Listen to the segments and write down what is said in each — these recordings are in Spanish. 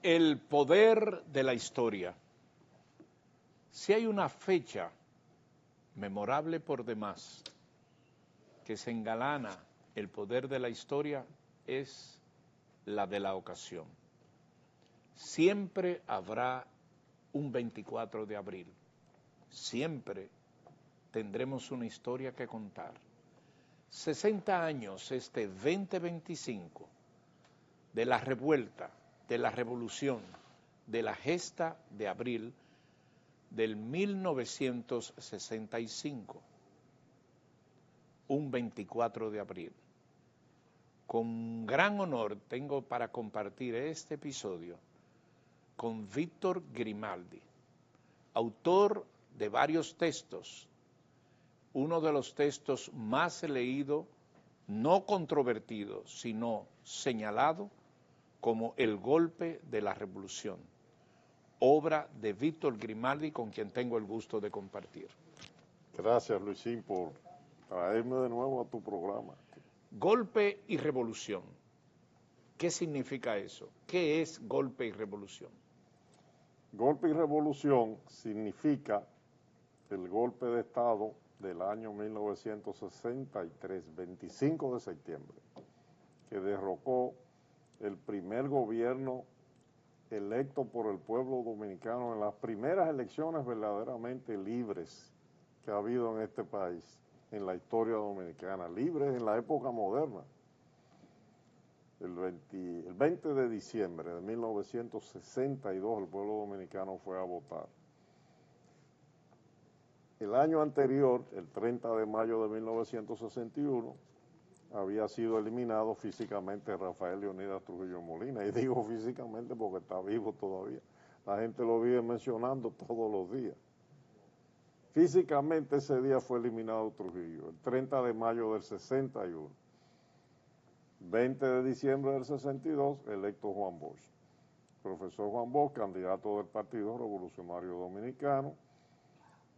El poder de la historia. Si hay una fecha memorable por demás que se engalana el poder de la historia, es la de la ocasión. Siempre habrá un 24 de abril. Siempre tendremos una historia que contar. 60 años este 2025 de la revuelta, de la revolución, de la gesta de abril del 1965, un 24 de abril. Con gran honor tengo para compartir este episodio con Víctor Grimaldi, autor de varios textos, uno de los textos más leídos, no controvertido, sino señalado como El golpe de la revolución, obra de Víctor Grimaldi, con quien tengo el gusto de compartir. Gracias, Luisín, por traerme de nuevo a tu programa. Golpe y revolución. ¿Qué significa eso? ¿Qué es golpe y revolución? Golpe y revolución significa el golpe de Estado del año 1963, 25 de septiembre, que derrocó el primer gobierno electo por el pueblo dominicano en las primeras elecciones verdaderamente libres que ha habido en este país, en la historia dominicana, libres en la época moderna. El 20 de diciembre de 1962 el pueblo dominicano fue a votar. El año anterior, el 30 de mayo de 1961, había sido eliminado físicamente Rafael Leonidas Trujillo Molina, y digo físicamente porque está vivo todavía. La gente lo vive mencionando todos los días. Físicamente ese día fue eliminado Trujillo, el 30 de mayo del 61. 20 de diciembre del 62, electo Juan Bosch. Profesor Juan Bosch, candidato del Partido Revolucionario Dominicano,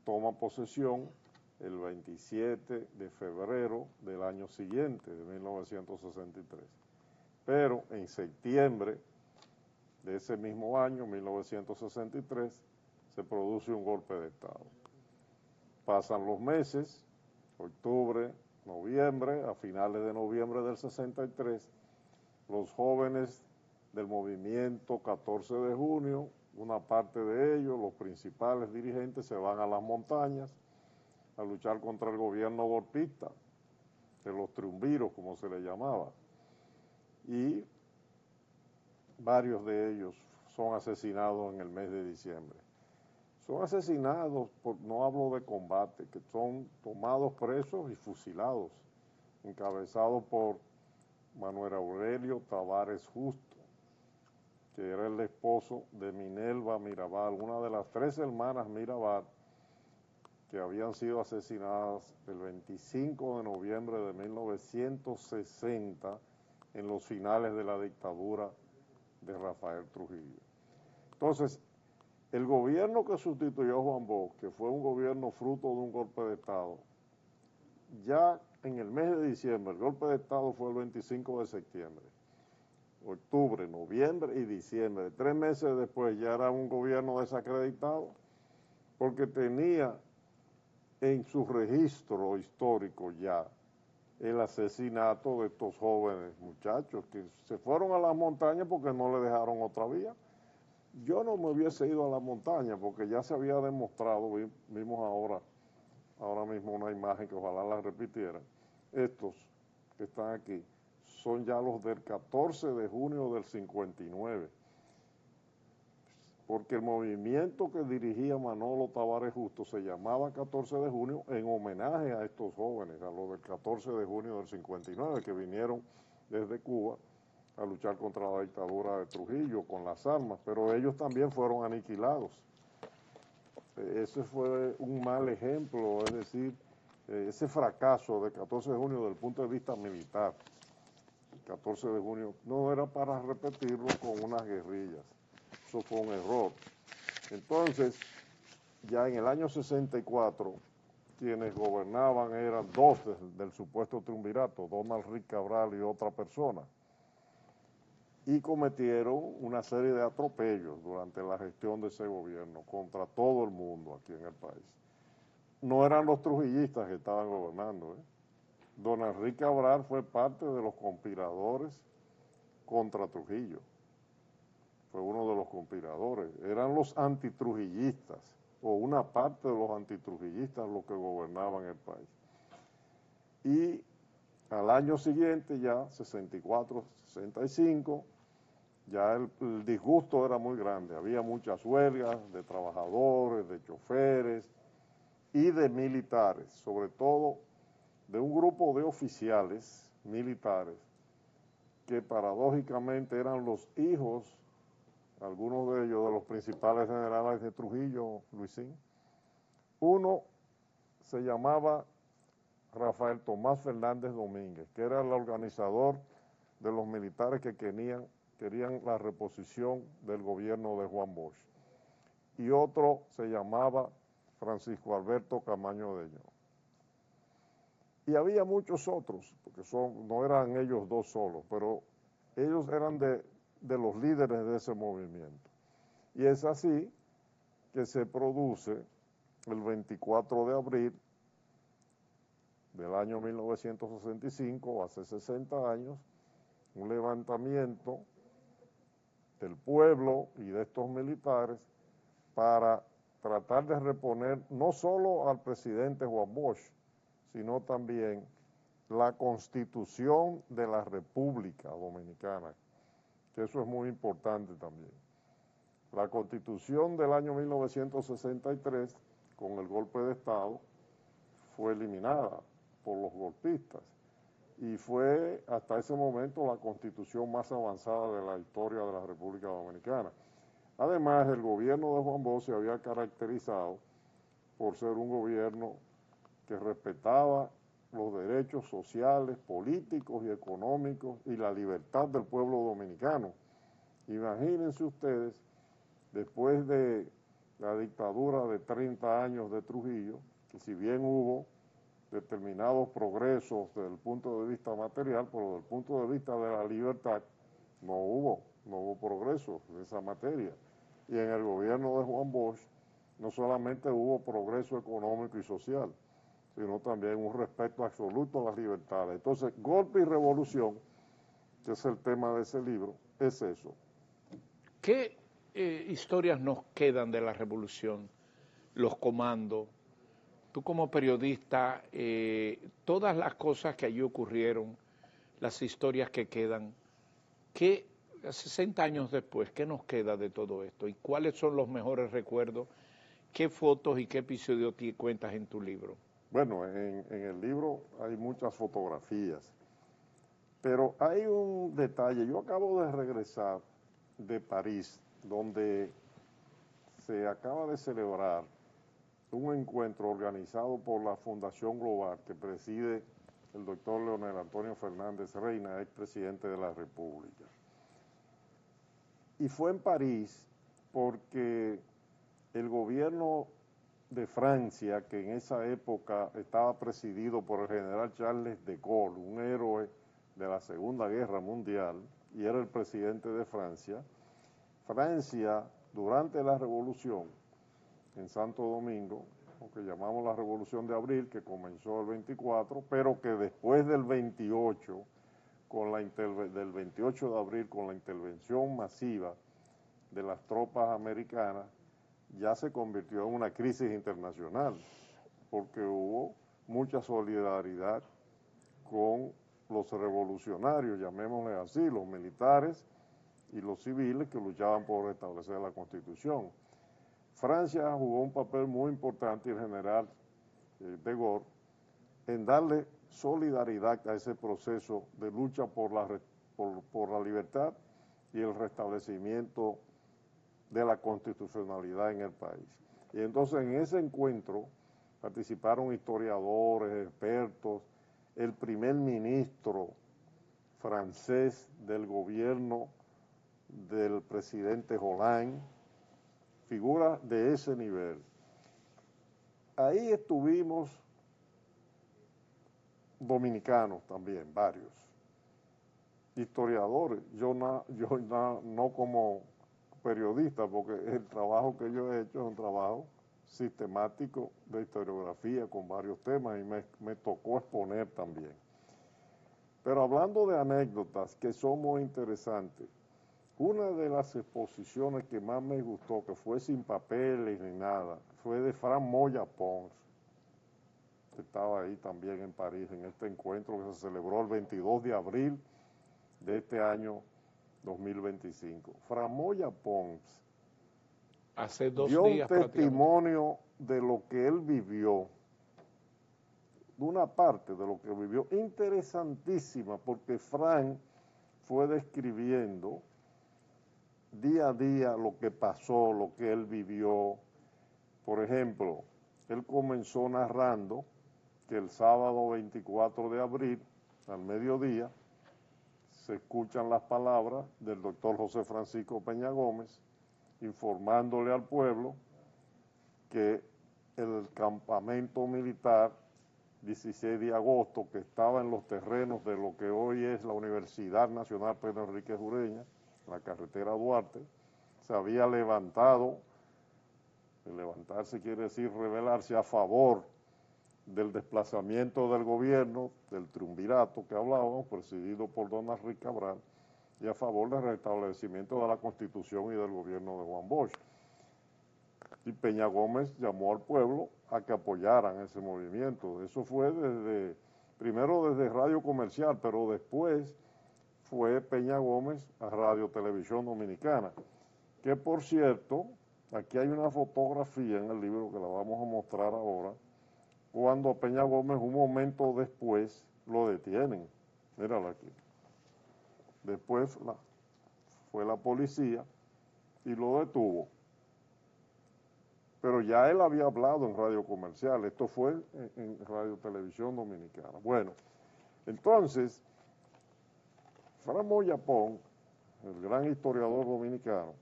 toma posesión el 27 de febrero del año siguiente, de 1963. Pero en septiembre de ese mismo año, 1963, se produce un golpe de Estado. Pasan los meses, octubre, noviembre, a finales de noviembre del 63, los jóvenes del movimiento 14 de junio, una parte de ellos, los principales dirigentes, se van a las montañas a luchar contra el gobierno golpista, de los triunviros, como se le llamaba, y varios de ellos son asesinados en el mes de diciembre. Son asesinados, no hablo de combate, que son tomados presos y fusilados, encabezados por Manuel Aurelio Tavares Justo, que era el esposo de Minerva Mirabal, una de las 3 hermanas Mirabal, que habían sido asesinadas el 25 de noviembre de 1960 en los finales de la dictadura de Rafael Trujillo. Entonces, el gobierno que sustituyó a Juan Bosch, que fue un gobierno fruto de un golpe de Estado, ya en el mes de diciembre, el golpe de Estado fue el 25 de septiembre, octubre, noviembre y diciembre. 3 meses después ya era un gobierno desacreditado, porque tenía en su registro histórico ya el asesinato de estos jóvenes muchachos que se fueron a las montañas porque no le dejaron otra vía. Yo no me hubiese ido a la montaña porque ya se había demostrado, vimos ahora mismo una imagen que ojalá la repitieran. Estos que están aquí son ya los del 14 de junio del 59, porque el movimiento que dirigía Manolo Tavares Justo se llamaba 14 de junio en homenaje a estos jóvenes, a los del 14 de junio del 59, que vinieron desde Cuba a luchar contra la dictadura de Trujillo con las armas, pero ellos también fueron aniquilados. Ese fue un mal ejemplo, es decir, ese fracaso del 14 de junio desde el punto de vista militar. El 14 de junio no era para repetirlo con unas guerrillas, eso fue un error. Entonces, ya en el año 64, quienes gobernaban eran 2 del supuesto triunvirato, Donald Rick Cabral y otra persona. y cometieron una serie de atropellos durante la gestión de ese gobierno contra todo el mundo aquí en el país. No eran los trujillistas que estaban gobernando, ¿eh? Don Enrique Cabral fue parte de los conspiradores contra Trujillo. Fue uno de los conspiradores. Eran los antitrujillistas, o una parte de los antitrujillistas los que gobernaban el país. Y al año siguiente, ya 64, 65, ya el disgusto era muy grande. Había muchas huelgas de trabajadores, de choferes y de militares, sobre todo de un grupo de oficiales militares que paradójicamente eran los hijos, algunos de ellos, de los principales generales de Trujillo, Luisín. Uno se llamaba Rafael Tomás Fernández Domínguez, que era el organizador de los militares que querían la reposición del gobierno de Juan Bosch. Y otro se llamaba Francisco Alberto Camaño Deño. Y había muchos otros, porque no eran ellos dos solos, pero ellos eran de los líderes de ese movimiento. Y es así que se produce el 24 de abril del año 1965, hace 60 años, un levantamiento del pueblo y de estos militares para tratar de reponer no solo al presidente Juan Bosch, sino también la Constitución de la República Dominicana, que eso es muy importante también. La Constitución del año 1963, con el golpe de Estado, fue eliminada por los golpistas y fue hasta ese momento la Constitución más avanzada de la historia de la República Dominicana. Además, el gobierno de Juan Bosch se había caracterizado por ser un gobierno que respetaba los derechos sociales, políticos y económicos y la libertad del pueblo dominicano. Imagínense ustedes, después de la dictadura de 30 años de Trujillo, que si bien hubo determinados progresos desde el punto de vista material, pero desde el punto de vista de la libertad no hubo progreso en esa materia. Y en el gobierno de Juan Bosch no solamente hubo progreso económico y social, sino también un respeto absoluto a las libertades. Entonces, golpe y revolución, que es el tema de ese libro, es eso. ¿Qué historias nos quedan de la revolución? Los comandos. Tú como periodista, todas las cosas que allí ocurrieron, las historias que quedan, ¿qué 60 años después, qué nos queda de todo esto? ¿Y cuáles son los mejores recuerdos? ¿Qué fotos y qué episodios cuentas en tu libro? Bueno, en el libro hay muchas fotografías, pero hay un detalle. Yo acabo de regresar de París, donde se acaba de celebrar un encuentro organizado por la Fundación Global que preside el doctor Leonel Antonio Fernández Reina, expresidente de la República. Y fue en París porque el gobierno de Francia, que en esa época estaba presidido por el general Charles de Gaulle, un héroe de la Segunda Guerra Mundial, y era el presidente de Francia. Francia, durante la revolución en Santo Domingo, lo que llamamos la Revolución de Abril, que comenzó el 24, pero que después del 28, del 28 de abril, con la intervención masiva de las tropas americanas, ya se convirtió en una crisis internacional, porque hubo mucha solidaridad con los revolucionarios, llamémosle así, los militares y los civiles que luchaban por restablecer la Constitución. Francia jugó un papel muy importante, el general de Gaulle, en darle solidaridad a ese proceso de lucha por la libertad y el restablecimiento de la constitucionalidad en el país. Y entonces en ese encuentro participaron historiadores, expertos, el primer ministro francés del gobierno del presidente Hollande, figuras de ese nivel. Ahí estuvimos dominicanos también, varios. historiadores, no como periodista, porque el trabajo que yo he hecho es un trabajo sistemático de historiografía con varios temas y me tocó exponer también. Pero hablando de anécdotas que son muy interesantes, una de las exposiciones que más me gustó, que fue sin papeles ni nada, fue de Fran Moya Pons, que estaba ahí también en París en este encuentro que se celebró el 22 de abril de este año 2025. Fran Moya Pons Hace 2 dio un días prácticamente. testimonio de lo que él vivió, de una parte de lo que vivió, interesantísima, porque Fran fue describiendo día a día lo que pasó, lo que él vivió. Por ejemplo, él comenzó narrando que el sábado 24 de abril, al mediodía, se escuchan las palabras del doctor José Francisco Peña Gómez, informándole al pueblo que el campamento militar 16 de agosto, que estaba en los terrenos de lo que hoy es la Universidad Nacional Pedro Enrique Ureña, la carretera Duarte, se había levantado, levantarse quiere decir rebelarse a favor del desplazamiento del gobierno, del triunvirato que hablábamos, presidido por don Henrique Cabral, y a favor del restablecimiento de la Constitución y del gobierno de Juan Bosch. Y Peña Gómez llamó al pueblo a que apoyaran ese movimiento. Eso fue primero desde Radio Comercial, pero después fue Peña Gómez a Radio Televisión Dominicana, que por cierto, aquí hay una fotografía en el libro que la vamos a mostrar ahora, cuando a Peña Gómez un momento después lo detienen. Mírala aquí. Después fue la policía y lo detuvo. Pero ya él había hablado en Radio Comercial, esto fue en Radio Televisión Dominicana. Bueno, entonces, Fran Moya Pons, el gran historiador dominicano,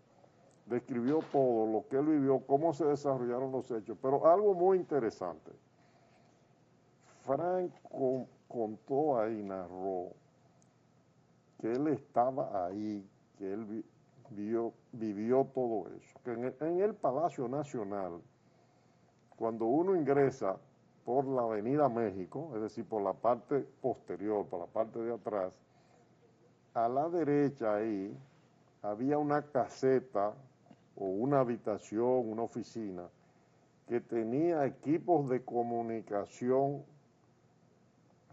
describió todo lo que él vivió, cómo se desarrollaron los hechos, pero algo muy interesante. Fran contó ahí, narró, que él estaba ahí, que él vivió todo eso, que en el Palacio Nacional, cuando uno ingresa por la Avenida México, es decir, por la parte posterior, por la parte de atrás, a la derecha ahí había una caseta o una habitación, una oficina, que tenía equipos de comunicación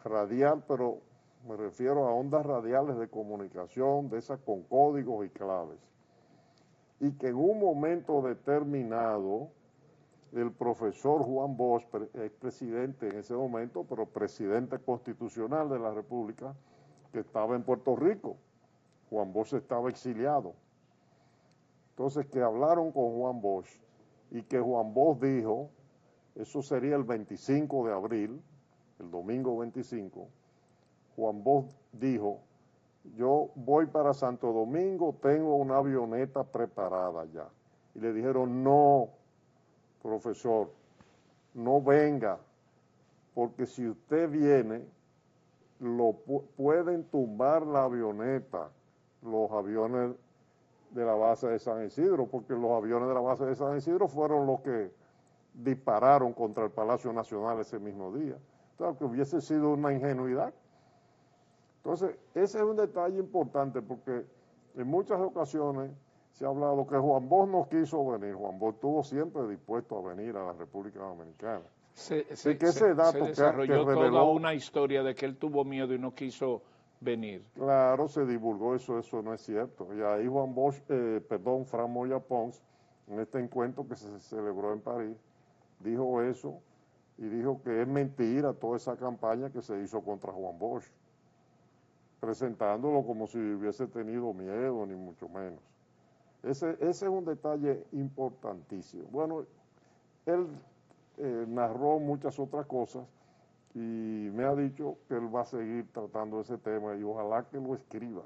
radial, pero me refiero a ondas radiales de comunicación, de esas con códigos y claves. Y que en un momento determinado, el profesor Juan Bosch, expresidente en ese momento, pero presidente constitucional de la República, que estaba en Puerto Rico, Juan Bosch estaba exiliado. Entonces, que hablaron con Juan Bosch y que Juan Bosch dijo, eso sería el 25 de abril, el domingo 25, Juan Bosch dijo, yo voy para Santo Domingo, tengo una avioneta preparada ya. Y le dijeron, no, profesor, no venga, porque si usted viene, pueden tumbar la avioneta, los aviones de la base de San Isidro, porque los aviones de la base de San Isidro fueron los que dispararon contra el Palacio Nacional ese mismo día. Entonces, que hubiese sido una ingenuidad. Entonces, ese es un detalle importante, porque en muchas ocasiones se ha hablado que Juan Bosch no quiso venir. Juan Bosch estuvo siempre dispuesto a venir a la República Dominicana. Se Que desarrolló toda reveló, una historia de que él tuvo miedo y no quiso venir. Claro, se divulgó eso no es cierto. Y ahí Fran Moya Pons, en este encuentro que se celebró en París, dijo eso y dijo que es mentira toda esa campaña que se hizo contra Juan Bosch, presentándolo como si hubiese tenido miedo, ni mucho menos. Ese es un detalle importantísimo. Bueno, él narró muchas otras cosas y me ha dicho que él va a seguir tratando ese tema y ojalá que lo escriba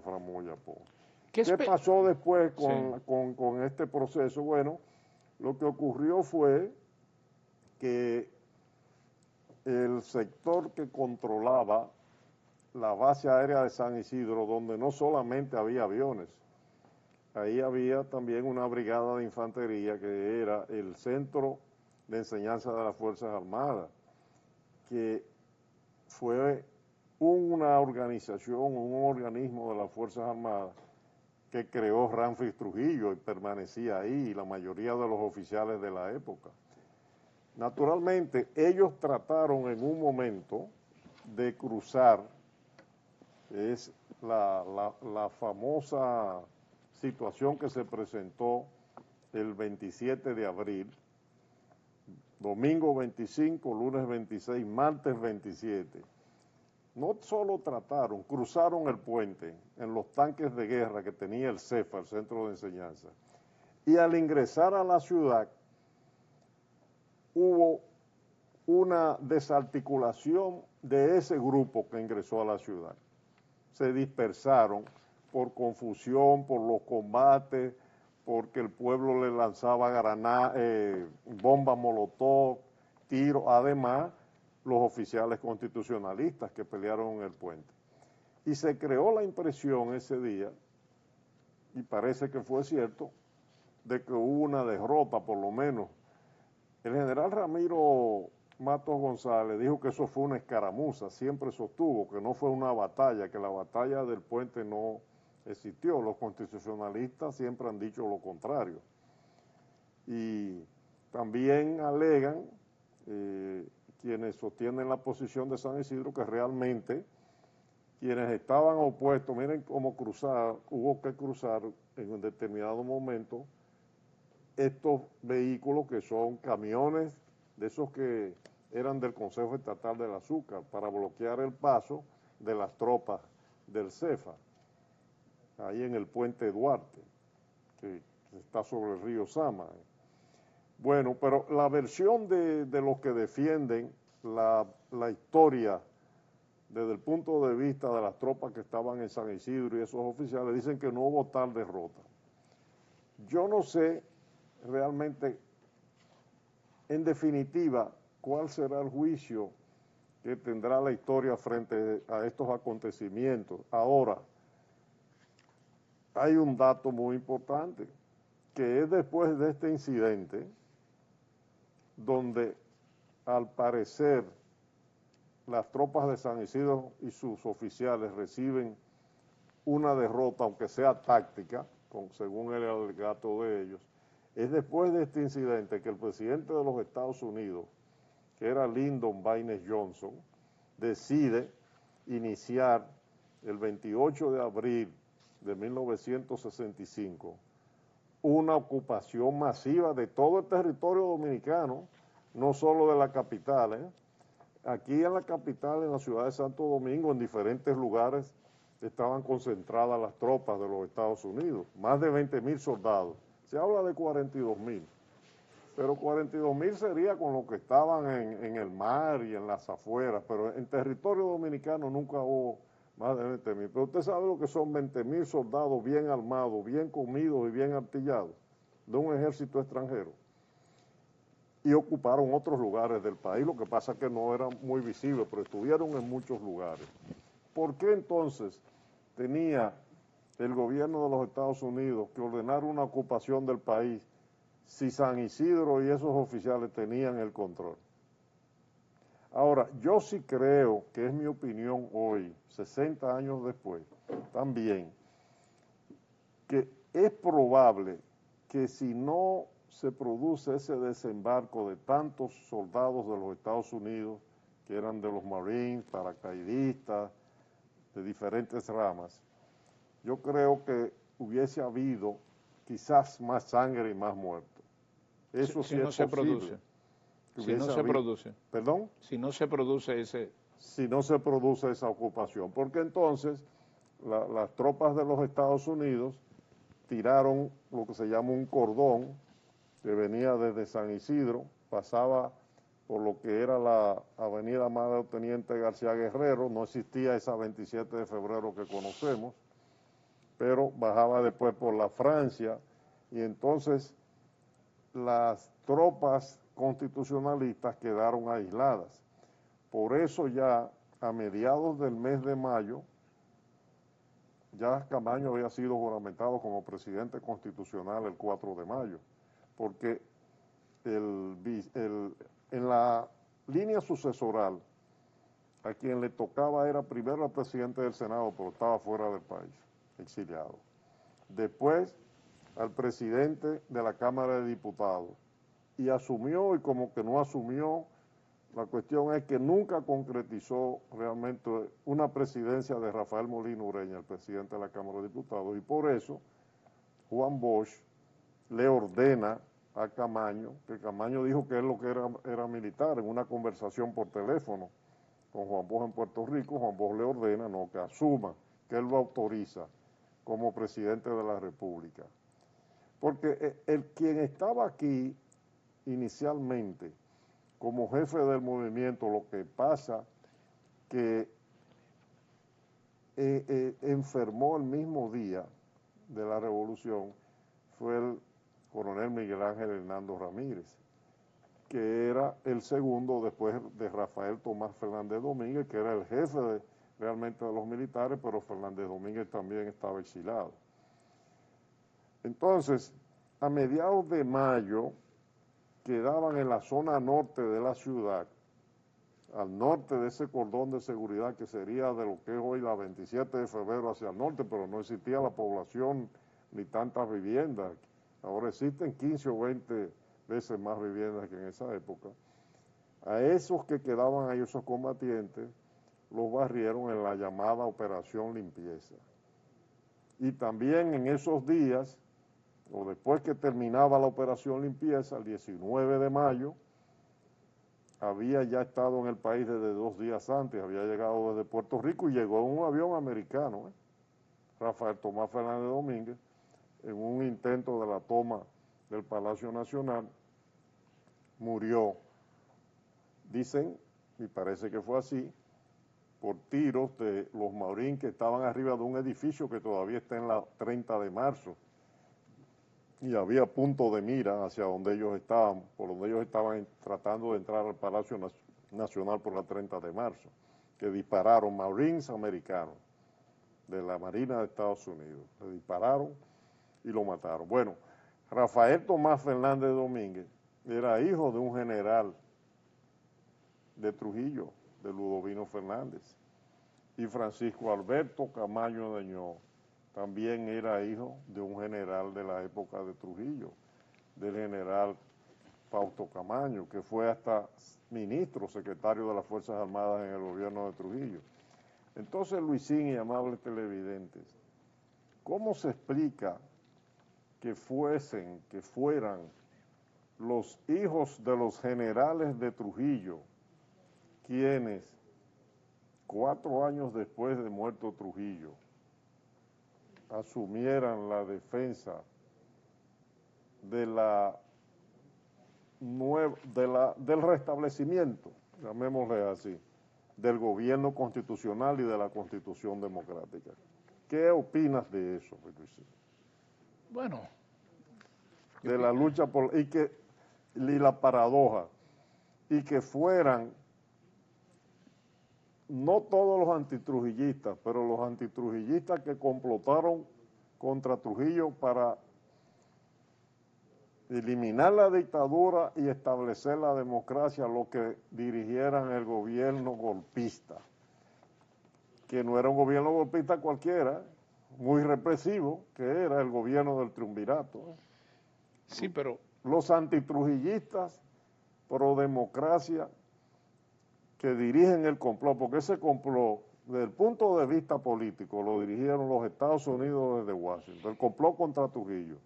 Fran Moya Pons. ¿Qué pasó después con este proceso? Bueno, lo que ocurrió fue que el sector que controlaba la base aérea de San Isidro, donde no solamente había aviones, ahí había también una brigada de infantería que era el Centro de Enseñanza de las Fuerzas Armadas, que fue una organización, un organismo de las Fuerzas Armadas que creó Ramfis Trujillo y permanecía ahí, y la mayoría de los oficiales de la época. Naturalmente, ellos trataron en un momento de cruzar, es la famosa situación que se presentó el 27 de abril, domingo 25, lunes 26, martes 27. No solo trataron, cruzaron el puente en los tanques de guerra que tenía el CEFA, el Centro de Enseñanza, y al ingresar a la ciudad hubo una desarticulación de ese grupo que ingresó a la ciudad. Se dispersaron por confusión, por los combates, porque el pueblo le lanzaba bombas molotov, tiros, además los oficiales constitucionalistas que pelearon en el puente. Y se creó la impresión ese día, y parece que fue cierto, de que hubo una derrota por lo menos. El general Ramiro Matos González dijo que eso fue una escaramuza, siempre sostuvo que no fue una batalla, que la batalla del puente no existió. Los constitucionalistas siempre han dicho lo contrario. Y también alegan quienes sostienen la posición de San Isidro que realmente quienes estaban opuestos, miren cómo hubo que cruzar en un determinado momento estos vehículos que son camiones de esos que eran del Consejo Estatal del Azúcar para bloquear el paso de las tropas del CEFA, ahí en el puente Duarte, que está sobre el río Sama. Bueno, pero la versión de los que defienden la historia desde el punto de vista de las tropas que estaban en San Isidro y esos oficiales, dicen que no hubo tal derrota. Yo no sé realmente, en definitiva, cuál será el juicio que tendrá la historia frente a estos acontecimientos. Ahora, hay un dato muy importante, que es después de este incidente, donde al parecer las tropas de San Isidro y sus oficiales reciben una derrota, aunque sea táctica, según el alegato de ellos. Es después de este incidente que el presidente de los Estados Unidos, que era Lyndon Baines Johnson, decide iniciar el 28 de abril de 1965 una ocupación masiva de todo el territorio dominicano, no solo de la capital. Aquí en la capital, en la ciudad de Santo Domingo, en diferentes lugares estaban concentradas las tropas de los Estados Unidos, más de 20,000 soldados. Se habla de 42,000, pero 42,000 sería con los que estaban en el mar y en las afueras, pero en territorio dominicano nunca hubo más de 20,000. Pero usted sabe lo que son 20,000 soldados bien armados, bien comidos y bien artillados de un ejército extranjero. Y ocuparon otros lugares del país, lo que pasa es que no eran muy visibles, pero estuvieron en muchos lugares. ¿Por qué entonces tenía el gobierno de los Estados Unidos que ordenar una ocupación del país si San Isidro y esos oficiales tenían el control? Ahora, yo sí creo, que es mi opinión hoy, 60 años después, también, que es probable que si no se produce ese desembarco de tantos soldados de los Estados Unidos, que eran de los Marines, paracaidistas, de diferentes ramas, yo creo que hubiese habido quizás más sangre y más muertos. Eso sí no es se posible. produce. Si no se produce. ¿Perdón? Si no se produce ese... Si no se produce esa ocupación, porque entonces las tropas de los Estados Unidos tiraron lo que se llama un cordón que venía desde San Isidro, pasaba por lo que era la avenida Amado Teniente García Guerrero, no existía esa 27 de febrero que conocemos, pero bajaba después por la Francia, y entonces las tropas constitucionalistas quedaron aisladas. Por eso ya a mediados del mes de mayo, ya Camaño había sido juramentado como presidente constitucional el 4 de mayo, porque en la línea sucesoral, a quien le tocaba era primero al presidente del Senado, pero estaba fuera del país, exiliado. Después al presidente de la Cámara de Diputados, y asumió y como que no asumió. La cuestión es que nunca concretizó realmente una presidencia de Rafael Molino Ureña, el presidente de la Cámara de Diputados, y por eso Juan Bosch le ordena a Camaño, que Camaño dijo que él lo que era militar, en una conversación por teléfono con Juan Bosch en Puerto Rico. Juan Bosch le ordena, no, que asuma, que él lo autoriza como presidente de la República. Porque quien estaba aquí inicialmente como jefe del movimiento, lo que pasa que enfermó el mismo día de la revolución, fue el coronel Miguel Ángel Hernando Ramírez, que era el segundo después de Rafael Tomás Fernández Domínguez, que era el jefe realmente de los militares, pero Fernández Domínguez también estaba exilado. Entonces, a mediados de mayo, quedaban en la zona norte de la ciudad, al norte de ese cordón de seguridad que sería de lo que es hoy la 27 de febrero hacia el norte, pero no existía la población ni tantas viviendas. Ahora existen 15 o 20 veces más viviendas que en esa época. A esos que quedaban ahí, esos combatientes, los barrieron en la llamada Operación Limpieza. Y también en esos días, o después que terminaba la Operación Limpieza, el 19 de mayo, había ya estado en el país desde 2 días antes, había llegado desde Puerto Rico y llegó en un avión americano, Rafael Tomás Fernández Domínguez, en un intento de la toma del Palacio Nacional, murió, dicen, y parece que fue así, por tiros de los Maurín que estaban arriba de un edificio que todavía está en la 30 de marzo, y había punto de mira hacia donde ellos estaban, por donde ellos estaban tratando de entrar al Palacio Nacional por la 30 de marzo, que dispararon Marines americanos de la Marina de Estados Unidos, le dispararon y lo mataron. Bueno, Rafael Tomás Fernández Domínguez era hijo de un general de Trujillo, de Ludovino Fernández, y Francisco Alberto Camaño Dañó también era hijo de un general de la época de Trujillo, del general Fausto Camaño, que fue hasta ministro, secretario de las Fuerzas Armadas en el gobierno de Trujillo. Entonces, Luisín y amables televidentes, ¿cómo se explica que fueran los hijos de los generales de Trujillo quienes, 4 años después de muerto Trujillo, asumieran la defensa del restablecimiento, llamémosle así, del gobierno constitucional y de la Constitución democrática? ¿Qué opinas de eso, Luis? Bueno, de la lucha y la paradoja, y que fueran no todos los antitrujillistas, pero los antitrujillistas que complotaron contra Trujillo para eliminar la dictadura y establecer la democracia, los que dirigieran el gobierno golpista, que no era un gobierno golpista cualquiera, muy represivo, que era el gobierno del triunvirato. Sí, pero los antitrujillistas pro democracia que dirigen el complot, porque ese complot, desde el punto de vista político, lo dirigieron los Estados Unidos desde Washington, el complot contra Trujillo,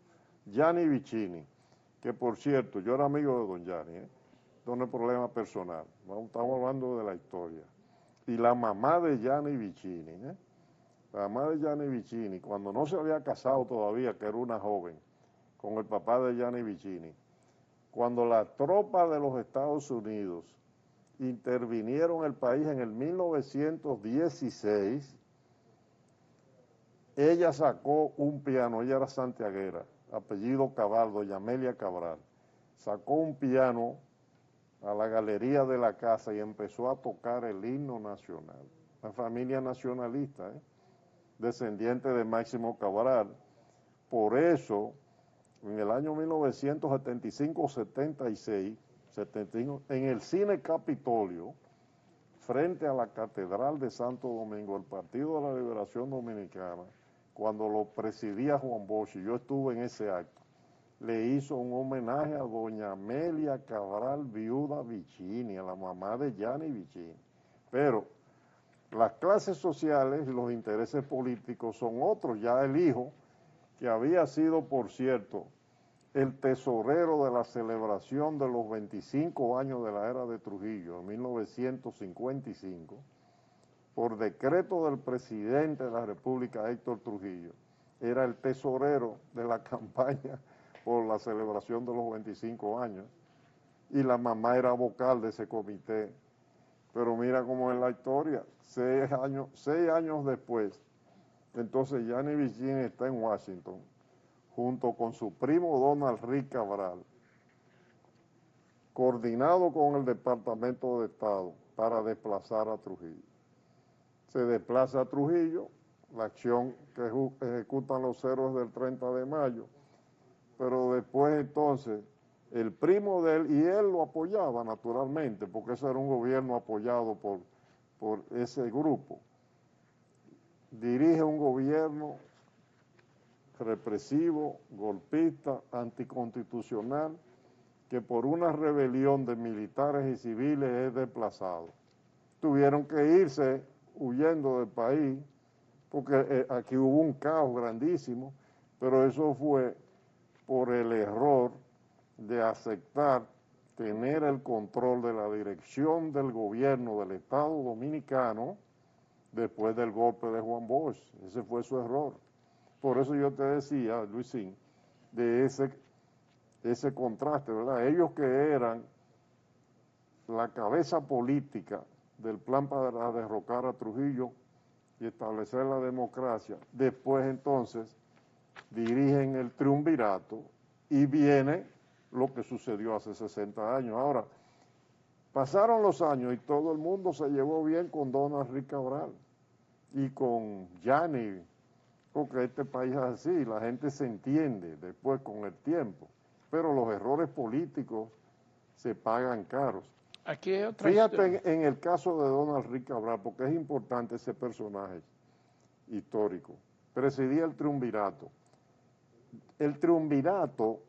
Gianni Vicini, que por cierto, yo era amigo de don Gianni, no es problema personal, estamos hablando de la historia, y la mamá de Gianni Vicini, la mamá de Gianni Vicini, cuando no se había casado todavía, que era una joven, con el papá de Gianni Vicini, cuando la tropa de los Estados Unidos intervinieron en el país en el 1916, ella sacó un piano, ella era santiaguera, apellido Cabral, doña Amelia Cabral, sacó un piano a la galería de la casa y empezó a tocar el himno nacional. Una familia nacionalista, descendiente de Máximo Cabral. Por eso, en el año 1975-76, en el Cine Capitolio, frente a la Catedral de Santo Domingo, el Partido de la Liberación Dominicana, cuando lo presidía Juan Bosch, y yo estuve en ese acto, le hizo un homenaje a doña Amelia Cabral, viuda Vicini, a la mamá de Gianni Vicini. Pero las clases sociales y los intereses políticos son otros. Ya el hijo, que había sido, por cierto, el tesorero de la celebración de los 25 años de la era de Trujillo, en 1955, por decreto del presidente de la República, Héctor Trujillo, era el tesorero de la campaña por la celebración de los 25 años, y la mamá era vocal de ese comité. Pero mira cómo es la historia, 6 años después, entonces Gianni Vicini está en Washington, junto con su primo Donald Rick Cabral, coordinado con el Departamento de Estado para desplazar a Trujillo. Se desplaza a Trujillo, la acción que ejecutan los héroes del 30 de mayo, pero después entonces el primo de él, y él lo apoyaba naturalmente, porque ese era un gobierno apoyado por ese grupo, dirige un gobierno represivo, golpista, anticonstitucional, que por una rebelión de militares y civiles es desplazado. Tuvieron que irse huyendo del país, porque aquí hubo un caos grandísimo, pero eso fue por el error de aceptar tener el control de la dirección del gobierno del Estado Dominicano después del golpe de Juan Bosch. Ese fue su error. Por eso yo te decía, Luisín, de ese contraste, ¿verdad? Ellos que eran la cabeza política del plan para derrocar a Trujillo y establecer la democracia, después entonces dirigen el triunvirato y viene lo que sucedió hace 60 años. Ahora, pasaron los años y todo el mundo se llevó bien con Donald Rick Cabral y con Gianni, porque este país es así, la gente se entiende después con el tiempo, pero los errores políticos se pagan caros. Aquí hay otra Fíjate en el caso de Donald Rick Cabral, porque es importante ese personaje histórico. Presidía el triunvirato. El triunvirato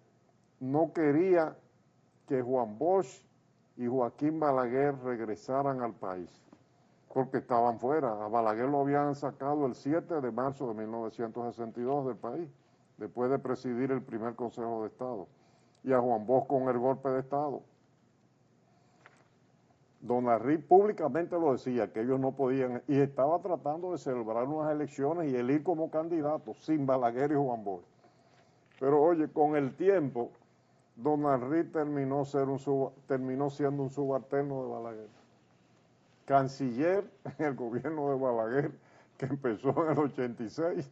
no quería que Juan Bosch y Joaquín Balaguer regresaran al país, porque estaban fuera. A Balaguer lo habían sacado el 7 de marzo de 1962 del país, después de presidir el primer Consejo de Estado, y a Juan Bosch con el golpe de Estado. Donald Rick públicamente lo decía, que ellos no podían, y estaba tratando de celebrar unas elecciones y él ir como candidato, sin Balaguer y Juan Bosch. Pero oye, con el tiempo, Donald Rick terminó siendo un subalterno de Balaguer. Canciller en el gobierno de Balaguer, que empezó en el 86,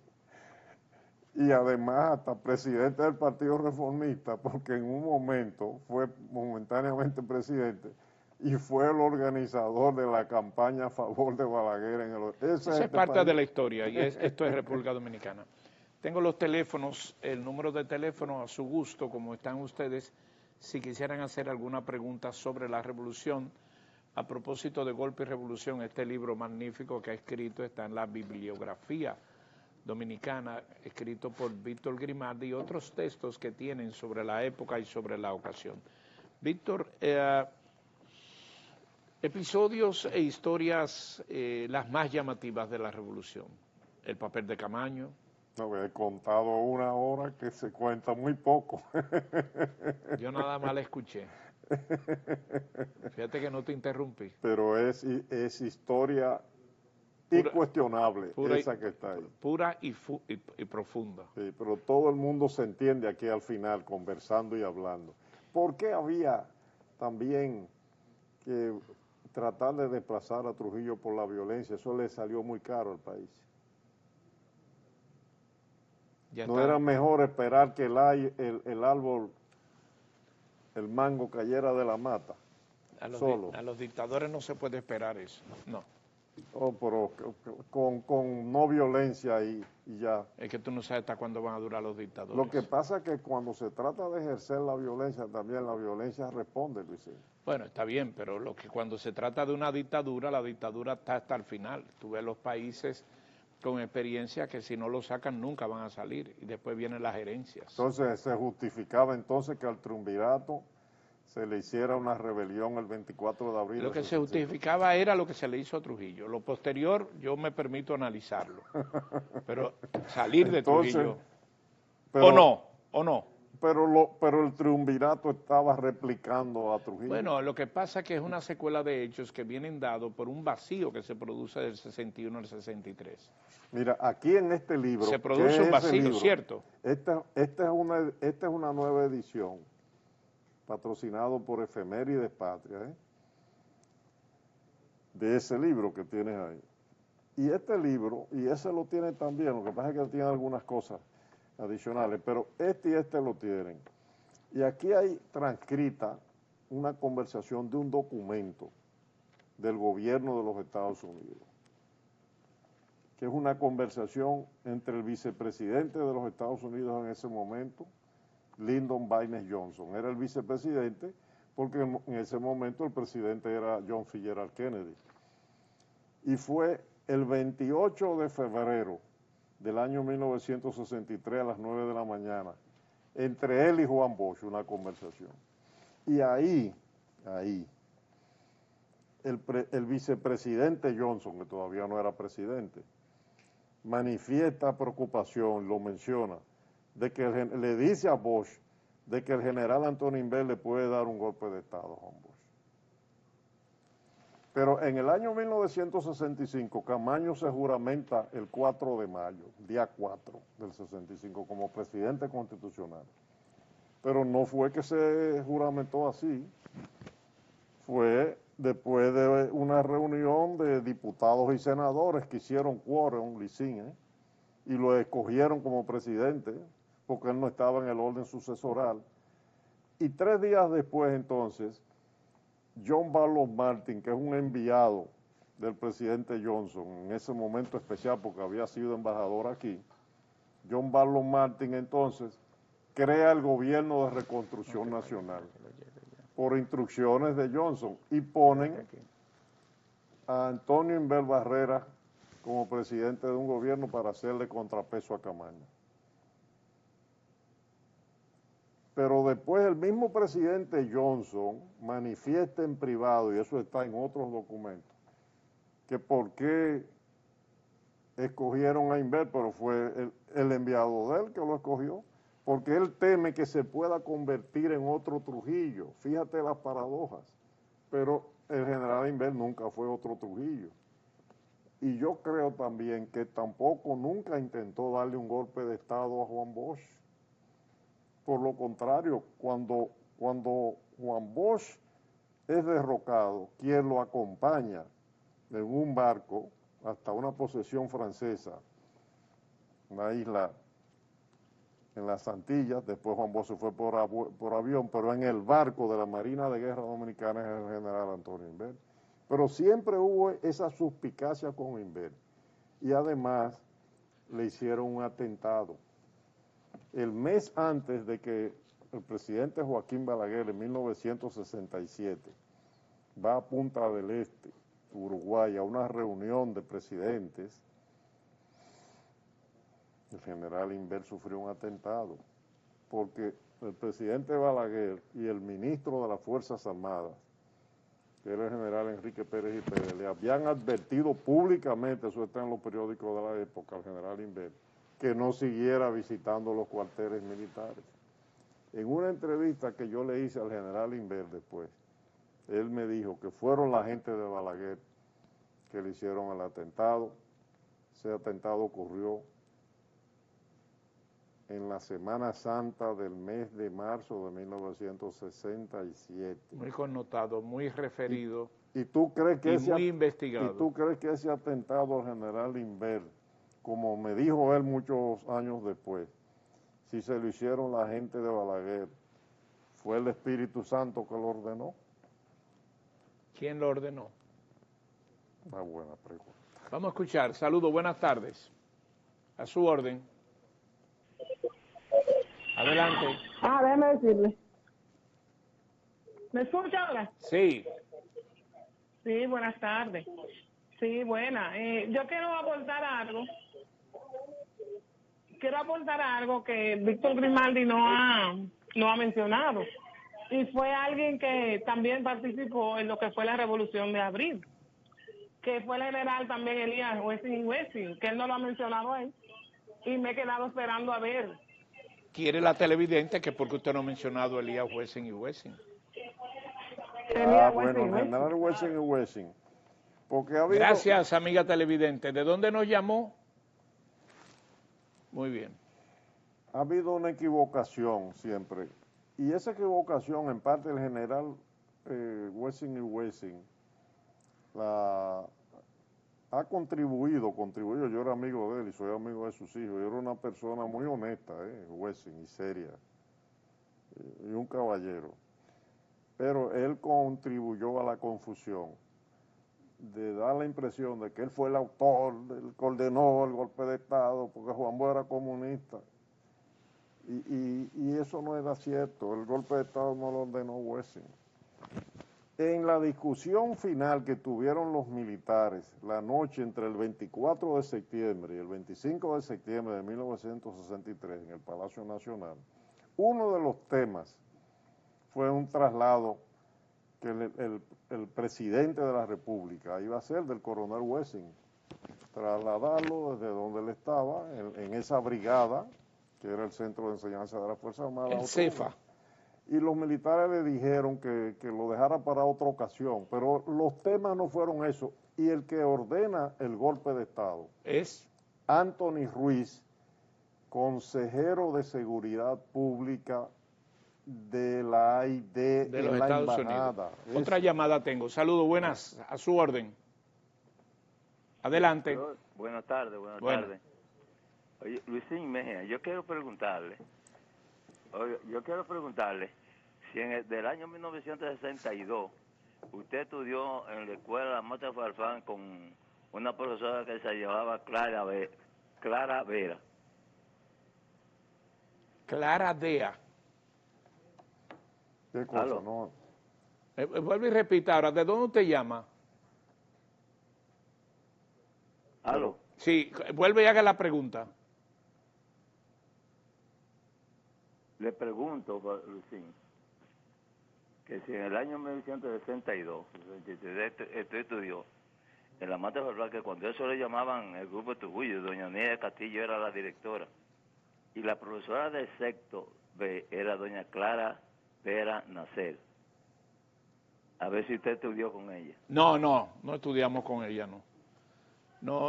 y además hasta presidente del Partido Reformista, porque en un momento fue momentáneamente presidente, y fue el organizador de la campaña a favor de Balaguer en el... Esa es parte de la historia, y esto es República Dominicana. Tengo los teléfonos, el número de teléfono a su gusto, como están ustedes, si quisieran hacer alguna pregunta sobre la revolución. A propósito de Golpe y Revolución, este libro magnífico que ha escrito está en la bibliografía dominicana, escrito por Víctor Grimaldi, y otros textos que tienen sobre la época y sobre la ocasión. Víctor, episodios e historias las más llamativas de la revolución. El papel de Camaño. No, he contado una hora que se cuenta muy poco. Yo nada más la escuché. Fíjate que no te interrumpí. Pero es historia incuestionable, esa que está ahí. Pura y profunda. Sí, pero todo el mundo se entiende aquí al final, conversando y hablando. ¿Por qué había también que tratar de desplazar a Trujillo por la violencia? Eso le salió muy caro al país. ¿No era mejor esperar que el árbol, el mango cayera de la mata solo. A los dictadores no se puede esperar eso, no. Oh, pero con no violencia y ya. Es que tú no sabes hasta cuándo van a durar los dictadores. Lo que pasa es que cuando se trata de ejercer la violencia, también la violencia responde, Luis. Bueno, está bien, pero lo que cuando se trata de una dictadura, la dictadura está hasta el final. Tú ves los países con experiencia que si no lo sacan nunca van a salir y después vienen las gerencias. Entonces se justificaba entonces que al triunvirato se le hiciera una rebelión el 24 de abril. Lo que se justificaba era lo que se le hizo a Trujillo. Lo posterior yo me permito analizarlo. Pero salir de Trujillo, pero, o no. Pero el triunvirato estaba replicando a Trujillo. Bueno, lo que pasa es que es una secuela de hechos que vienen dados por un vacío que se produce del 61 al 63. Mira, aquí en este libro... Se produce un vacío, libro, ¿cierto? Esta es una nueva edición, patrocinado por Efemérides Patria, de ese libro que tienes ahí. Y este libro, y ese lo tiene también, lo que pasa es que tiene algunas cosas adicionales, pero este y este lo tienen. Y aquí hay transcrita una conversación de un documento del gobierno de los Estados Unidos, que es una conversación entre el vicepresidente de los Estados Unidos en ese momento, Lyndon Baines Johnson. Era el vicepresidente porque en ese momento el presidente era John Fitzgerald Kennedy. Y fue el 28 de febrero del año 1963 a las 9 de la mañana, entre él y Juan Bosch, una conversación. Y ahí, el vicepresidente Johnson, que todavía no era presidente, manifiesta preocupación, lo menciona, de que le dice a Bosch de que el general Antonio Inver le puede dar un golpe de Estado a Juan Bosch. Pero en el año 1965, Camaño se juramenta el 4 de mayo, día 4 del 65, como presidente constitucional. Pero no fue que se juramentó así, fue después de una reunión de diputados y senadores que hicieron quórum, y lo escogieron como presidente, porque él no estaba en el orden sucesoral. Y 3 días después, entonces, John Barlow Martin, que es un enviado del presidente Johnson, en ese momento especial porque había sido embajador aquí, John Barlow Martin entonces crea el gobierno de reconstrucción nacional por instrucciones de Johnson y ponen a Antonio Inver Barrera como presidente de un gobierno para hacerle contrapeso a Camaño. Pero después el mismo presidente Johnson manifiesta en privado, y eso está en otros documentos, que por qué escogieron a Inver, pero fue el enviado de él que lo escogió, porque él teme que se pueda convertir en otro Trujillo. Fíjate las paradojas. Pero el general Inver nunca fue otro Trujillo. Y yo creo también que tampoco nunca intentó darle un golpe de Estado a Juan Bosch. Por lo contrario, cuando Juan Bosch es derrocado, quien lo acompaña en un barco hasta una posesión francesa, una isla en las Antillas, después Juan Bosch se fue por avión, pero en el barco de la Marina de Guerra Dominicana es el general Antonio Inver. Pero siempre hubo esa suspicacia con Inver. Y además le hicieron un atentado. El mes antes de que el presidente Joaquín Balaguer, en 1967, va a Punta del Este, Uruguay, a una reunión de presidentes, el general Inver sufrió un atentado, porque el presidente Balaguer y el ministro de las Fuerzas Armadas, que era el general Enrique Pérez y Pérez, le habían advertido públicamente, eso está en los periódicos de la época, al general Inver, que no siguiera visitando los cuarteles militares. En una entrevista que yo le hice al general Inver después, él me dijo que fueron la gente de Balaguer que le hicieron el atentado. Ese atentado ocurrió en la Semana Santa del mes de marzo de 1967. Muy connotado, muy referido ¿Y tú crees que muy investigado? ¿Y tú crees que ese atentado al general Inver, como me dijo él muchos años después, si se lo hicieron la gente de Balaguer, fue el Espíritu Santo que lo ordenó? ¿Quién lo ordenó? Una buena pregunta. Vamos a escuchar. Saludos, buenas tardes. A su orden. Adelante. Déjeme decirle. ¿Me escucha ahora? Sí. Sí, buenas tardes. Sí, buena. Yo quiero aportar algo. Quiero aportar algo que Víctor Grimaldi no ha mencionado. Y fue alguien que también participó en lo que fue la Revolución de Abril. Que fue el general también Elías Wessing, que él no lo ha mencionado ahí. Y me he quedado esperando a ver. Quiere la televidente que porque usted no ha mencionado a Elías Wessing y Wessing. Bueno, el general Wessing y Wessing. Porque ha habido... Gracias, amiga televidente. ¿De dónde nos llamó? Muy bien. Ha habido una equivocación siempre. Y esa equivocación, en parte, el general Wessing y Wessing ha contribuido, yo era amigo de él y soy amigo de sus hijos, yo era una persona muy honesta, Wessing, y seria, y un caballero. Pero él contribuyó a la confusión de dar la impresión de que él fue el autor, él coordenó el golpe de Estado, porque Juan Bosch era comunista. Y eso no era cierto, el golpe de Estado no lo ordenó Wessing. En la discusión final que tuvieron los militares la noche entre el 24 de septiembre y el 25 de septiembre de 1963 en el Palacio Nacional, uno de los temas fue un traslado que el presidente de la República iba a hacer del coronel Wessing, trasladarlo desde donde él estaba, en esa brigada, que era el Centro de Enseñanza de las Fuerzas Armadas. El CEFA. Y los militares le dijeron que lo dejara para otra ocasión, pero los temas no fueron eso. Y el que ordena el golpe de Estado es Anthony Ruiz, consejero de Seguridad Pública de la AID de los Estados Unidos. Otra llamada tengo. Saludos, buenas, a su orden. Adelante. Buenas tardes, buenas tardes. Oye, Luisín Mejía, yo quiero preguntarle si del año 1962 usted estudió en la escuela Mata Farfán con una profesora que se llamaba Clara Vera. Clara Dea. ¿Qué cosa? ¿Aló? No. Vuelve y repita ahora, ¿de dónde usted llama? ¿Aló? Sí, vuelve y haga la pregunta. Le pregunto, Luisín, que si en el año 1962 usted estudió en la Mata Farfán, que cuando eso le llamaban el grupo Tuguyo, doña Nieves Castillo era la directora, y la profesora de sexto B era doña Clara Vera Nacer. A ver si usted estudió con ella. No estudiamos con ella, no.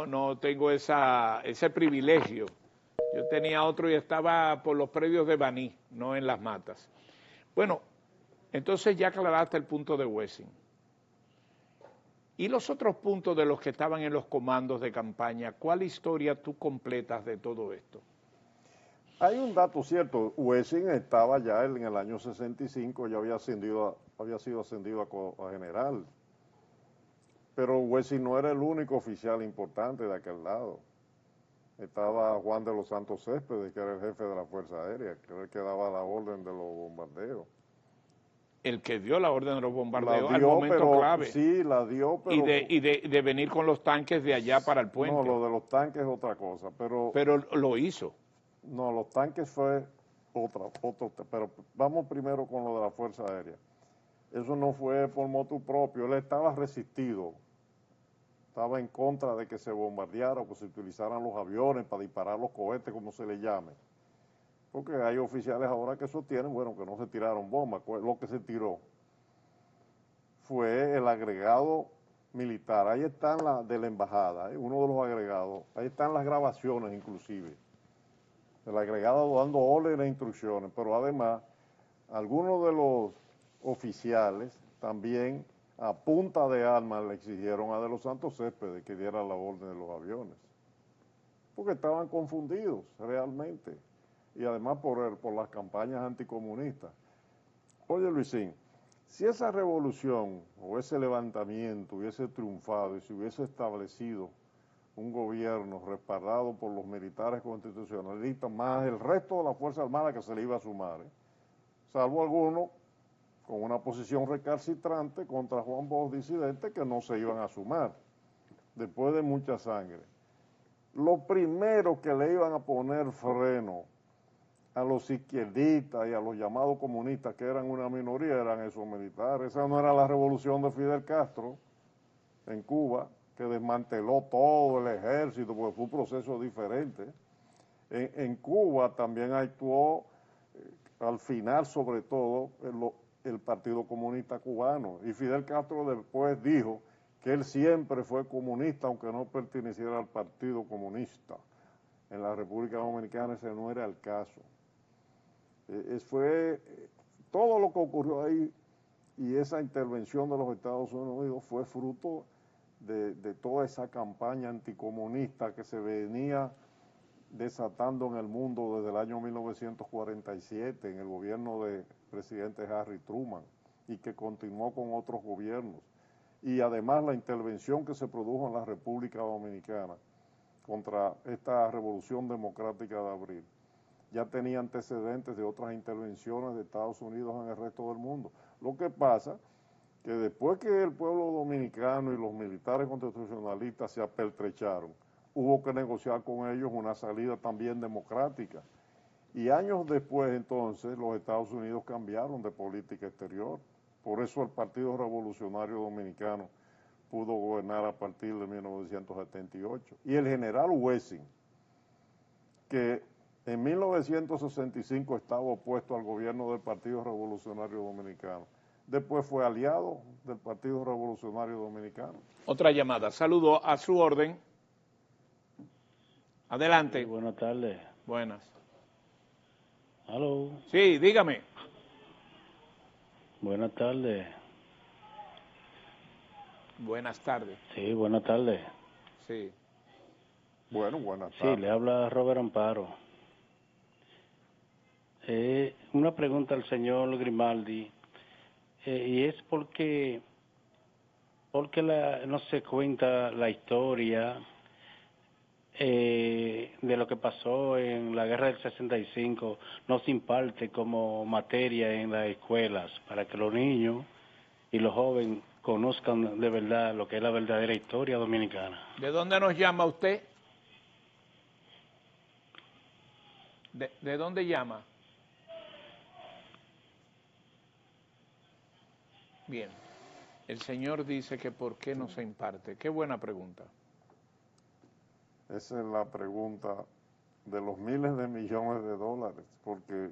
No tengo ese privilegio. Yo tenía otro y estaba por los predios de Baní, no en Las Matas. Bueno, entonces ya aclaraste el punto de Wessing. ¿Y los otros puntos de los que estaban en los comandos de campaña? ¿Cuál historia tú completas de todo esto? Hay un dato cierto, Wessing estaba ya en el año 65, ya había sido ascendido a general. Pero Wessing no era el único oficial importante de aquel lado. Estaba Juan de los Santos Céspedes, que era el jefe de la Fuerza Aérea, que era el que daba la orden de los bombardeos. El que dio la orden de los bombardeos al momento clave. Sí, la dio, pero... Y de venir con los tanques de allá para el puente. No, lo de los tanques es otra cosa, pero... Pero lo hizo. No, los tanques fue otro, pero vamos primero con lo de la Fuerza Aérea. Eso no fue por motu propio, él estaba resistido. Estaba en contra de que se bombardeara o que se utilizaran los aviones para disparar los cohetes, como se le llame. Porque hay oficiales ahora que sostienen, bueno, que no se tiraron bombas. Lo que se tiró fue el agregado militar. Ahí están de la embajada, uno de los agregados. Ahí están las grabaciones inclusive. El agregado dando órdenes e instrucciones. Pero además, algunos de los oficiales también a punta de armas le exigieron a De los Santos Céspedes que diera la orden de los aviones, porque estaban confundidos realmente, y además por las campañas anticomunistas. Oye, Luisín, Si esa revolución o ese levantamiento hubiese triunfado y se hubiese establecido un gobierno respaldado por los militares constitucionalistas, más el resto de la Fuerza Armada que se le iba a sumar, salvo algunos con una posición recalcitrante contra Juan Bosch disidente que no se iban a sumar, después de mucha sangre. Lo primero que le iban a poner freno a los izquierdistas y a los llamados comunistas, que eran una minoría, eran esos militares. Esa no era la revolución de Fidel Castro en Cuba, que desmanteló todo el ejército, porque fue un proceso diferente. En Cuba también actuó, al final sobre todo, el Partido Comunista Cubano, y Fidel Castro después dijo que él siempre fue comunista, aunque no perteneciera al Partido Comunista. En la República Dominicana ese no era el caso. Fue todo lo que ocurrió ahí, y esa intervención de los Estados Unidos fue fruto de toda esa campaña anticomunista que se venía desatando en el mundo desde el año 1947 en el gobierno del presidente Harry Truman, y que continuó con otros gobiernos, y además la intervención que se produjo en la República Dominicana contra esta revolución democrática de abril ya tenía antecedentes de otras intervenciones de Estados Unidos en el resto del mundo. Lo que pasa que después que el pueblo dominicano y los militares constitucionalistas se apertrecharon, hubo que negociar con ellos una salida también democrática. Y años después, entonces, los Estados Unidos cambiaron de política exterior. Por eso el Partido Revolucionario Dominicano pudo gobernar a partir de 1978. Y el general Wessing, que en 1965 estaba opuesto al gobierno del Partido Revolucionario Dominicano, después fue aliado del Partido Revolucionario Dominicano. Otra llamada. Saludo a su orden. Adelante. Sí, buenas tardes. Buenas. Aló. Sí, dígame. Buenas tardes. Buenas tardes. Sí, buenas tardes. Sí. Bueno, buenas Sí, tardes. le habla Robert Amparo. Una pregunta al señor Grimaldi, y es porque no se cuenta la historia de lo que pasó en la guerra del 65, no se imparte como materia en las escuelas para que los niños y los jóvenes conozcan de verdad lo que es la verdadera historia dominicana. ¿De dónde nos llama usted? ¿De dónde llama? Bien. El señor dice que ¿por qué no se imparte? Qué buena pregunta. Esa es la pregunta de los miles de millones de dólares, porque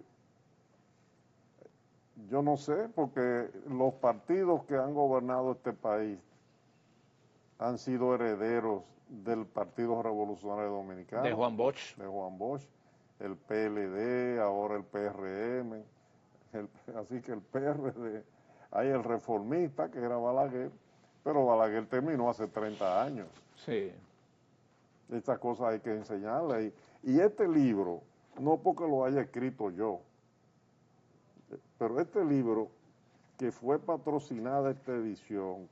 yo no sé, porque los partidos que han gobernado este país han sido herederos del Partido Revolucionario Dominicano. De Juan Bosch. De Juan Bosch, el PLD, ahora el PRM, así que el PRD, hay el reformista que era Balaguer, pero Balaguer terminó hace 30 años. Sí. Estas cosas hay que enseñarle. Y este libro, no porque lo haya escrito yo, pero este libro que fue patrocinada esta edición,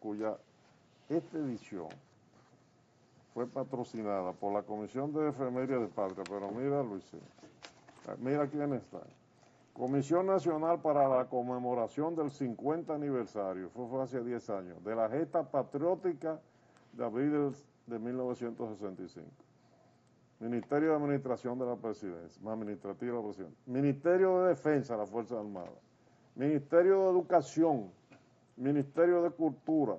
esta edición fue patrocinada por la Comisión de Efemérides de Patria, pero mira Luisín, mira quién está. Comisión Nacional para la Conmemoración del 50 aniversario, fue hace 10 años, de la gesta patriótica de abril de 1965. Ministerio de Administración de la Presidencia, más Administrativa de la Presidencia. Ministerio de Defensa de las Fuerzas Armadas. Ministerio de Educación. Ministerio de Cultura.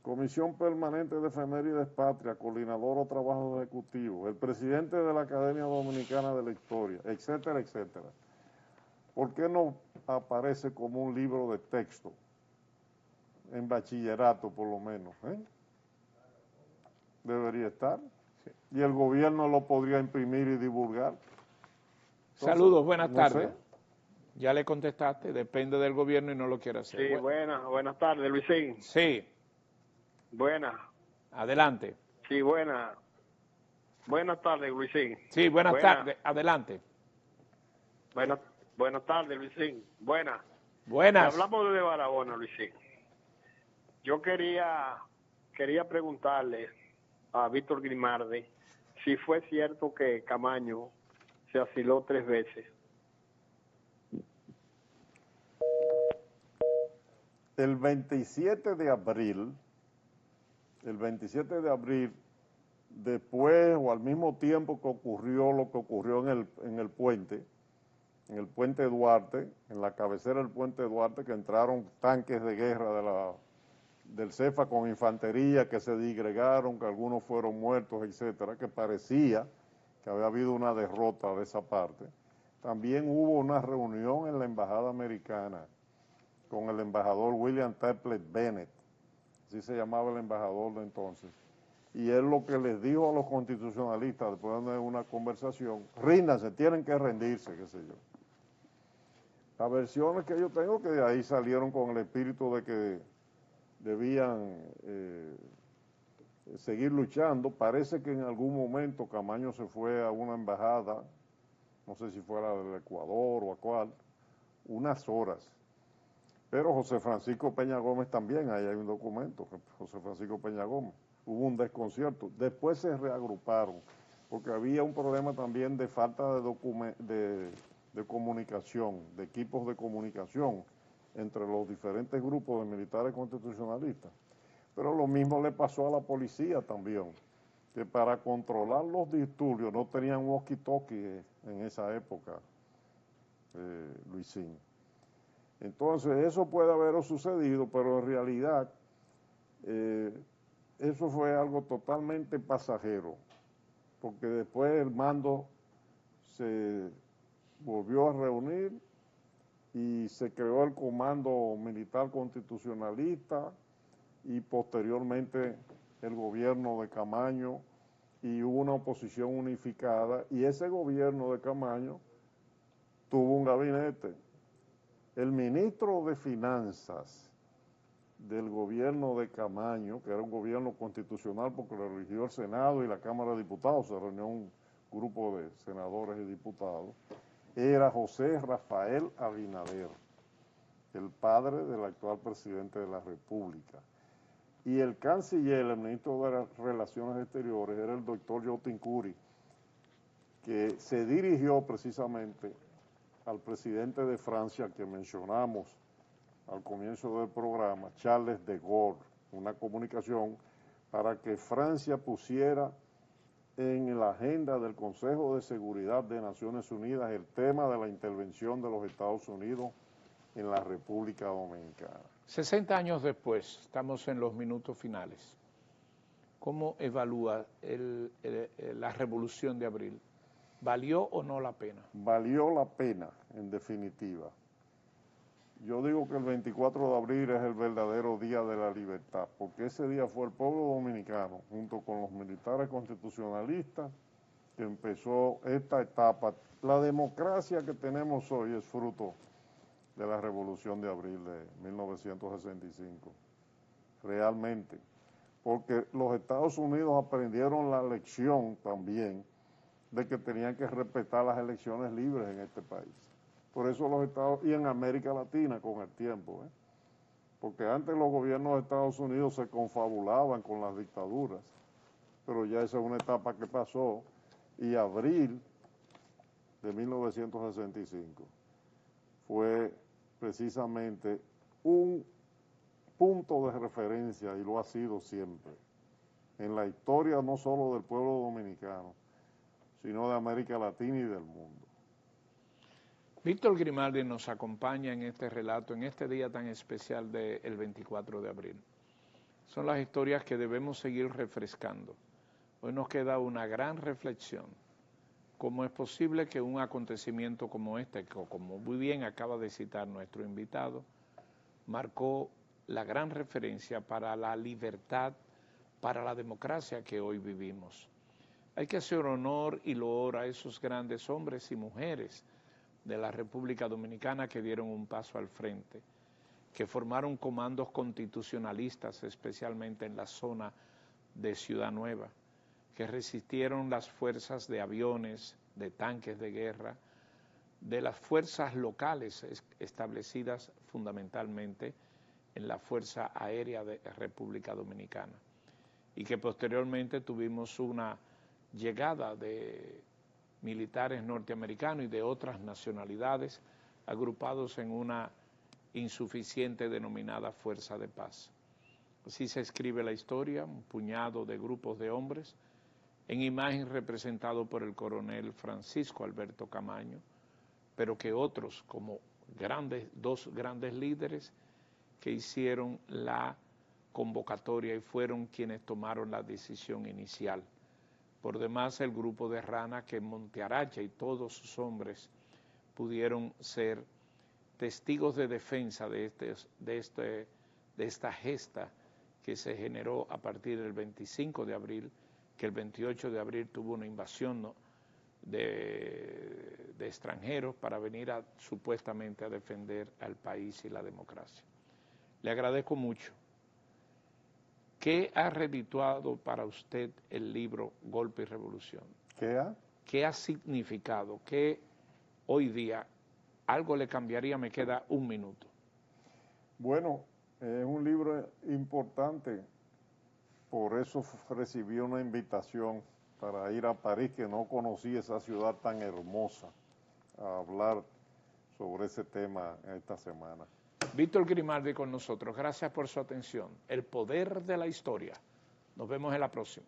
Comisión Permanente de Efemérides Patria, Coordinador o Trabajo Ejecutivo. El presidente de la Academia Dominicana de la Historia, etcétera, etcétera. ¿Por qué no aparece como un libro de texto? En bachillerato, por lo menos, Debería estar. Sí. Y el gobierno lo podría imprimir y divulgar. Entonces, saludos, buenas no tardes. sé. Ya le contestaste, depende del gobierno y no lo quiere hacer. Sí, buenas tardes, Luisín. Sí. Buenas. Adelante. Sí, buenas. Buenas tardes, Luisín. Sí, buenas tardes. Adelante. Buenas tardes, Luisín. Buenas. Buenas. Hablamos de Barahona, Luisín. Yo quería preguntarle a Víctor Grimaldi si fue cierto que Camaño se asiló 3 veces. El 27 de abril, después o al mismo tiempo que ocurrió lo que ocurrió en el puente Duarte, en la cabecera del puente Duarte, que entraron tanques de guerra del CEFA con infantería, que se disgregaron, que algunos fueron muertos, etcétera, que parecía que había habido una derrota de esa parte. También hubo una reunión en la embajada americana con el embajador William Templet Bennett, así se llamaba el embajador de entonces, y él lo que les dijo a los constitucionalistas después de una conversación: ríndanse, tienen que rendirse, qué sé yo. Las versiones que yo tengo, que de ahí salieron con el espíritu de que debían seguir luchando. Parece que en algún momento Camaño se fue a una embajada, no sé si fuera del Ecuador o a cuál, unas horas. Pero José Francisco Peña Gómez también, ahí hay un documento, José Francisco Peña Gómez, hubo un desconcierto. Después se reagruparon, porque había un problema también de falta de comunicación, de equipos de comunicación entre los diferentes grupos de militares constitucionalistas. Pero lo mismo le pasó a la policía también, que para controlar los disturbios no tenían walkie-talkie en esa época, Luisín. Entonces, eso puede haber sucedido, pero en realidad eso fue algo totalmente pasajero, porque después el mando se volvió a reunir y se creó el Comando Militar Constitucionalista y posteriormente el gobierno de Camaño, y hubo una oposición unificada, y ese gobierno de Camaño tuvo un gabinete. El ministro de Finanzas del gobierno de Camaño, que era un gobierno constitucional porque lo eligió el Senado y la Cámara de Diputados, se reunió un grupo de senadores y diputados, era José Rafael Abinader, el padre del actual presidente de la República. Y el canciller, el ministro de las Relaciones Exteriores, era el doctor Jotin Curi, que se dirigió precisamente al presidente de Francia que mencionamos al comienzo del programa, Charles de Gaulle, una comunicación para que Francia pusiera en la agenda del Consejo de Seguridad de Naciones Unidas el tema de la intervención de los Estados Unidos en la República Dominicana. 60 años después, estamos en los minutos finales. ¿Cómo evalúa la Revolución de Abril? ¿Valió o no la pena? Valió la pena, en definitiva. Yo digo que el 24 de abril es el verdadero día de la libertad, porque ese día fue el pueblo dominicano, junto con los militares constitucionalistas, que empezó esta etapa. La democracia que tenemos hoy es fruto de la Revolución de Abril de 1965, realmente, porque los Estados Unidos aprendieron la lección también de que tenían que respetar las elecciones libres en este país. Por eso los Estados, y en América Latina con el tiempo, porque antes los gobiernos de Estados Unidos se confabulaban con las dictaduras, pero ya esa es una etapa que pasó, y abril de 1965 fue precisamente un punto de referencia, y lo ha sido siempre, en la historia no solo del pueblo dominicano, sino de América Latina y del mundo. Víctor Grimaldi nos acompaña en este relato, en este día tan especial del 24 de abril. Son las historias que debemos seguir refrescando. Hoy nos queda una gran reflexión. ¿Cómo es posible que un acontecimiento como este, que como muy bien acaba de citar nuestro invitado, marcó la gran referencia para la libertad, para la democracia que hoy vivimos? Hay que hacer honor y loor a esos grandes hombres y mujeres de la República Dominicana que dieron un paso al frente, que formaron comandos constitucionalistas, especialmente en la zona de Ciudad Nueva, que resistieron las fuerzas de aviones, de tanques de guerra, de las fuerzas locales establecidas fundamentalmente en la Fuerza Aérea de República Dominicana, y que posteriormente tuvimos una llegada de militares norteamericanos y de otras nacionalidades agrupados en una insuficiente denominada Fuerza de Paz. Así se escribe la historia, un puñado de grupos de hombres, en imagen representado por el coronel Francisco Alberto Camaño, pero que otros, como dos grandes líderes, que hicieron la convocatoria y fueron quienes tomaron la decisión inicial. Por demás, el grupo de Rana, que Monte Aracha y todos sus hombres pudieron ser testigos de defensa de esta gesta que se generó a partir del 25 de abril, que el 28 de abril tuvo una invasión, ¿no?, de extranjeros para venir supuestamente a defender al país y la democracia. Le agradezco mucho. ¿Qué ha redituado para usted el libro Golpe y Revolución? ¿Qué ha significado? ¿Qué hoy día algo le cambiaría? Me queda un minuto. Bueno, es un libro importante, por eso recibí una invitación para ir a París, que no conocí esa ciudad tan hermosa, a hablar sobre ese tema esta semana. Víctor Grimaldi con nosotros, gracias por su atención. El poder de la historia. Nos vemos en la próxima.